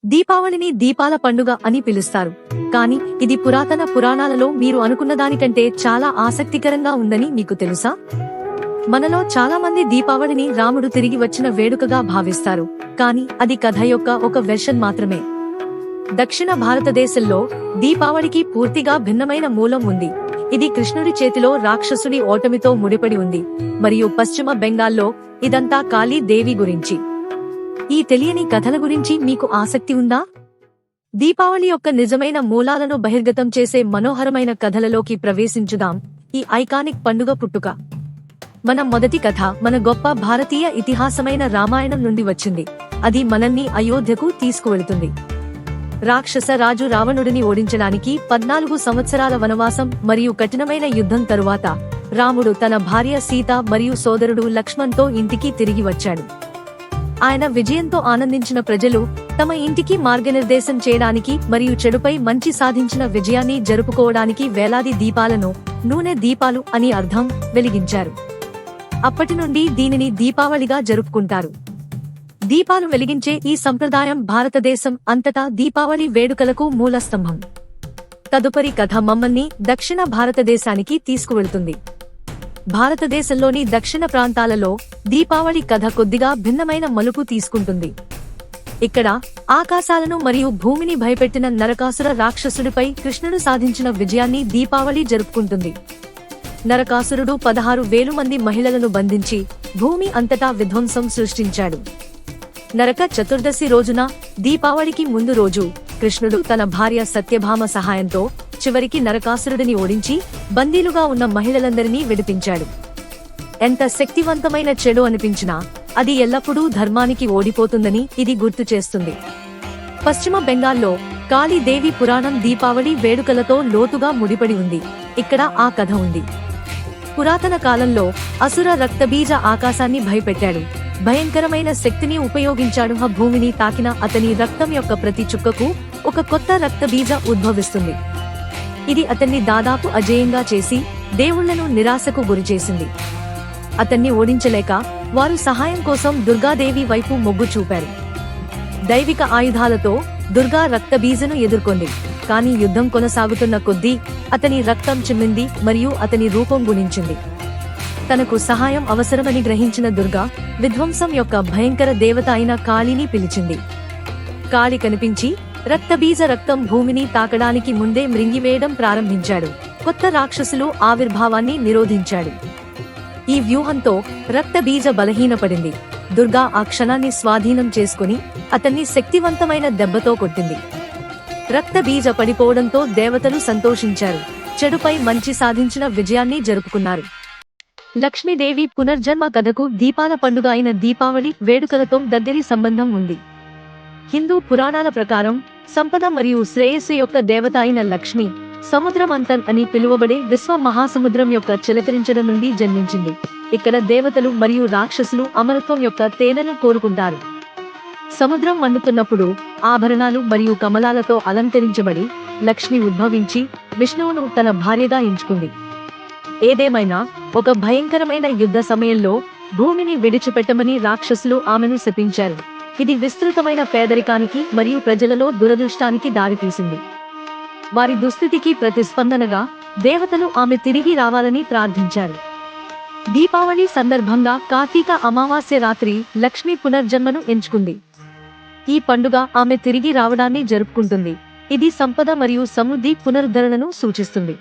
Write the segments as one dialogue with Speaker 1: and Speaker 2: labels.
Speaker 1: దీపావళిని దీపాల పండుగ అని పిలుస్తారు. కానీ ఇది పురాతన పురాణాలలో మీరు అనుకున్న దానికంటే చాలా ఆసక్తికరంగా ఉందని మీకు తెలుసా? మనలో చాలా మంది దీపావళిని రాముడు తిరిగి వచ్చిన వేడుకగా భావిస్తారు, కానీ అది కథ యొక్క ఒక వెర్షన్ మాత్రమే. దక్షిణ భారతదేశంలో దీపావళికి పూర్తిగా భిన్నమైన మూలం ఉంది. ఇది కృష్ణుడి చేతిలో రాక్షసుడి ఓటమితో ముడిపడి ఉంది, మరియు పశ్చిమ బెంగాల్లో ఇదంతా కాళీ దేవి గురించి. ఈ తెలియని కథల గురించి మీకు ఆసక్తి ఉందా? దీపావళి యొక్క నిజమైన మూలాలను బహిర్గతం చేసే మనోహరమైన కథలలోకి ప్రవేశించుదాం. ఈ ఐకానిక్ పండుగ పుట్టుక. మన మొదటి కథ మన గొప్ప భారతీయ ఇతిహాసమైన రామాయణం నుండి వచ్చింది. అది మనల్ని అయోధ్యకు తీసుకువెళుతుంది. రాక్షస రాజు రావణుడిని ఓడించడానికి 14 సంవత్సరాల వనవాసం మరియు కఠినమైన యుద్ధం తరువాత రాముడు తన భార్య సీత మరియు సోదరుడు లక్ష్మణ్తో ఇంటికి తిరిగి వచ్చాడు. ఆయన విజయంతో ఆనందించిన ప్రజలు తమ ఇంటికి మార్గనిర్దేశం చేయడానికి మరియు చెడుపై మంచి సాధించిన విజయాన్ని జరుపుకోవడానికి వేలాది దీపాలను, నూనె దీపాలు అని అర్థం, వెలిగించారు. అప్పటి నుండి దీనిని దీపావళిగా జరుపుకుంటారు. దీపాలు వెలిగించే ఈ సంప్రదాయం భారతదేశం అంతటా దీపావళి వేడుకలకు మూలస్తంభం. తదుపరి కథ మమ్మల్ని దక్షిణ భారతదేశానికి తీసుకువెళ్తుంది. భారతదేశంలోని దక్షిణ ప్రాంతాలలో దీపావళి కథ కొద్దిగా భిన్నమైన మలుపు తీసుకుంటుంది. ఇక్కడ ఆకాశాలను మరియు భూమిని భయపెట్టిన నరకాసుర రాక్షసుడిపై కృష్ణుడు సాధించిన విజయాన్ని దీపావళి జరుపుకుంటుంది. నరకాసురుడు 16,000 మంది మహిళలను బంధించి భూమి అంతటా విధ్వంసం సృష్టించాడు. నరక చతుర్దశి రోజున, దీపావళికి ముందు రోజు, కృష్ణుడు తన భార్య సత్యభామ సహాయంతో చివరికి నరకాసురుడిని ఓడించి బందీలుగా ఉన్న మహిళలందరినీ విడిపించాడు. ఎంత శక్తివంతమైన చెడు అనిపించినా అది ఎల్లప్పుడూ ధర్మానికి ఓడిపోతుందని ఇది గుర్తు చేస్తుంది. పశ్చిమ బెంగాల్లో కాళీదేవి పురాణం దీపావళి వేడుకలతో లోతుగా ముడిపడి ఉంది. ఇక్కడ ఆ కథ ఉంది. పురాతన కాలంలో అసుర రక్తబీజ ఆకాశాన్ని భయపెట్టాడు. భయంకరమైన శక్తిని ఉపయోగించాడు. భూమిని తాకిన అతని రక్తం యొక్క ప్రతి చుక్కకు ఒక కొత్త రక్తబీజ ఉద్భవిస్తుంది. ఇది అతన్ని దాదాపు అజేయంగా చేసి దేవుళ్లను నిరాశకు గురిచేసింది. అతన్ని ఓడించలేక వారు సహాయం కోసం దుర్గాదేవి వైపు మొగ్గు చూపారు. దైవిక ఆయుధాలతో దుర్గా రక్తబీజను ఎదుర్కొంది. కానీ యుద్ధం కొనసాగుతున్న కొద్దీ అతని రక్తం చిమ్మింది మరియు అతని రూపం గుణించింది. తనకు సహాయం అవసరమని గ్రహించిన దుర్గా విధ్వంసం యొక్క భయంకర దేవత అయిన కాళీని పిలిచింది. కాళి కనిపించి రక్తబీజ రక్తం భూమిని తాకడానికి ముందే మృంగివేయడం ప్రారంభించాడు. కొత్త రాక్షసులు ఆవిర్భావాన్ని నిరోధించాడు. ఈ వ్యూహంతో రక్తబీజ బలహీనపడింది. దుర్గా ఆ క్షణాన్ని స్వాధీనం చేసుకుని అతన్ని శక్తివంతమైన దెబ్బతో కొట్టింది. రక్తబీజ పడిపోవడంతో దేవతలు సంతోషించారు. చెడుపై మంచి సాధించిన విజయాన్ని జరుపుకున్నారు. లక్ష్మీదేవి పునర్జన్మ కథకు దీపాల పండుగ అయిన దీపావళి వేడుకలతో దగ్గరి సంబంధం ఉంది. హిందూ పురాణాల ప్రకారం సంపద మరియు శ్రేయస్సు యొక్క దేవత అయిన లక్ష్మి సముద్రమంతన్ అని పిలువబడే విశ్వ మహాసముద్రం యొక్క చిలకరించడం నుండి జన్మించింది. ఇక్కడ దేవతలు మరియు రాక్షసులు అమరత్వం యొక్క తేనెను కోరుకుంటారు. సముద్రం మండుతున్నప్పుడు ఆభరణాలు మరియు కమలాలతో అలంకరించబడి లక్ష్మి ఉద్భవించి విష్ణువును తన భార్యగా ఎంచుకుంది. ఏదేమైనా ఒక భయంకరమైన యుద్ధ సమయంలో భూమిని విడిచిపెట్టమని రాక్షసులు ఆమెను శపించారు. ఇది విస్తృతమైన పేదరికానికి మరియు ప్రజలలో దురదృష్టానికి దారితీసింది. వారి దుస్థితికి ప్రతిస్పందనగా దేవతలు ఆమె తిరిగి రావాలని ప్రార్థించారు. దీపావళి సందర్భంగా కార్తీక అమావాస్య రాత్రి లక్ష్మి పునర్జన్మను ఎంచుకుంది. ఈ పండుగ ఆమె తిరిగి రావడాన్ని జరుపుకుంటుంది. ఇది సంపద మరియు సమృద్ధి పునరుద్ధరణను సూచిస్తుంది.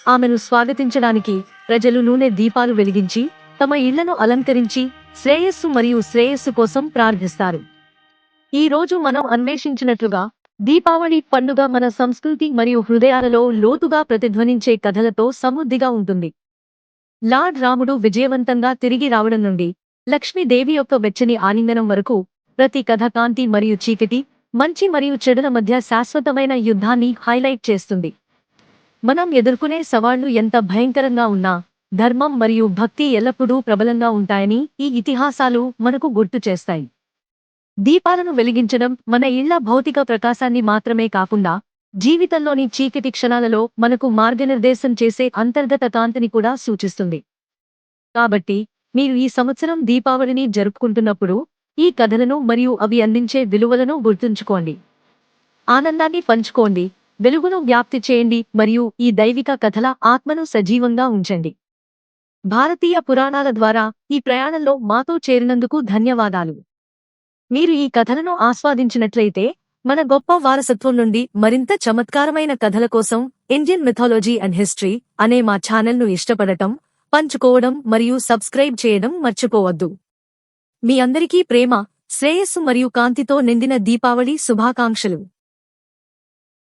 Speaker 1: ఆమెను స్వాగతించడానికి ప్రజలు నూనె దీపాలు వెలిగించి తమ ఇళ్లను అలంకరించి శ్రేయస్సు మరియు శ్రేయస్సు కోసం ప్రార్థిస్తారు. ఈ రోజు మనం అన్వేషించినట్లుగా దీపావళి పండుగ మన సంస్కృతి మరియు హృదయాలలో లోతుగా ప్రతిధ్వనించే కథలతో సమృద్ధిగా ఉంటుంది. లార్డ్ రాముడు విజయవంతంగా తిరిగి రావడం నుండి లక్ష్మీదేవి యొక్క వెచ్చని ఆలింగనం వరకు ప్రతి కథ కాంతి మరియు చీకటి, మంచి మరియు చెడుల మధ్య శాశ్వతమైన యుద్ధాన్ని హైలైట్ చేస్తుంది. మనం ఎదుర్కొనే సవాళ్లు ఎంత భయంకరంగా ఉన్నా ధర్మం మరియు భక్తి ఎల్లప్పుడూ ప్రబలంగా ఉంటాయని ఈ ఇతిహాసాలు మనకు గుర్తు చేస్తాయి. దీపాలను వెలిగించడం మన ఇళ్ల భౌతిక ప్రకాశాన్ని మాత్రమే కాకుండా జీవితంలోని చీకటి క్షణాలలో మనకు మార్గనిర్దేశం చేసే అంతర్గత కాంతిని కూడా సూచిస్తుంది. కాబట్టి మీరు ఈ సంవత్సరం దీపావళిని జరుపుకుంటున్నప్పుడు ఈ కథలను మరియు అవి అందించే విలువలను గుర్తుంచుకోండి. ఆనందాన్ని పంచుకోండి, వెలుగును వ్యాప్తి చేయండి మరియు ఈ దైవిక కథల ఆత్మను సజీవంగా ఉంచండి. భారతీయ పురాణాల ద్వారా ఈ ప్రయాణంలో మాతో చేరినందుకు ధన్యవాదాలు. మీరు ఈ కథలను ఆస్వాదించినట్లయితే, మన గొప్ప వారసత్వం నుండి మరింత చమత్కారమైన కథల కోసం ఇండియన్ మిథాలజీ అండ్ హిస్టరీ అనే మా ఛానల్ను ఇష్టపడటం, పంచుకోవడం మరియు సబ్స్క్రైబ్ చేయడం మర్చిపోవద్దు. మీ అందరికీ ప్రేమ, శ్రేయస్సు మరియు కాంతితో నిండిన దీపావళి శుభాకాంక్షలు.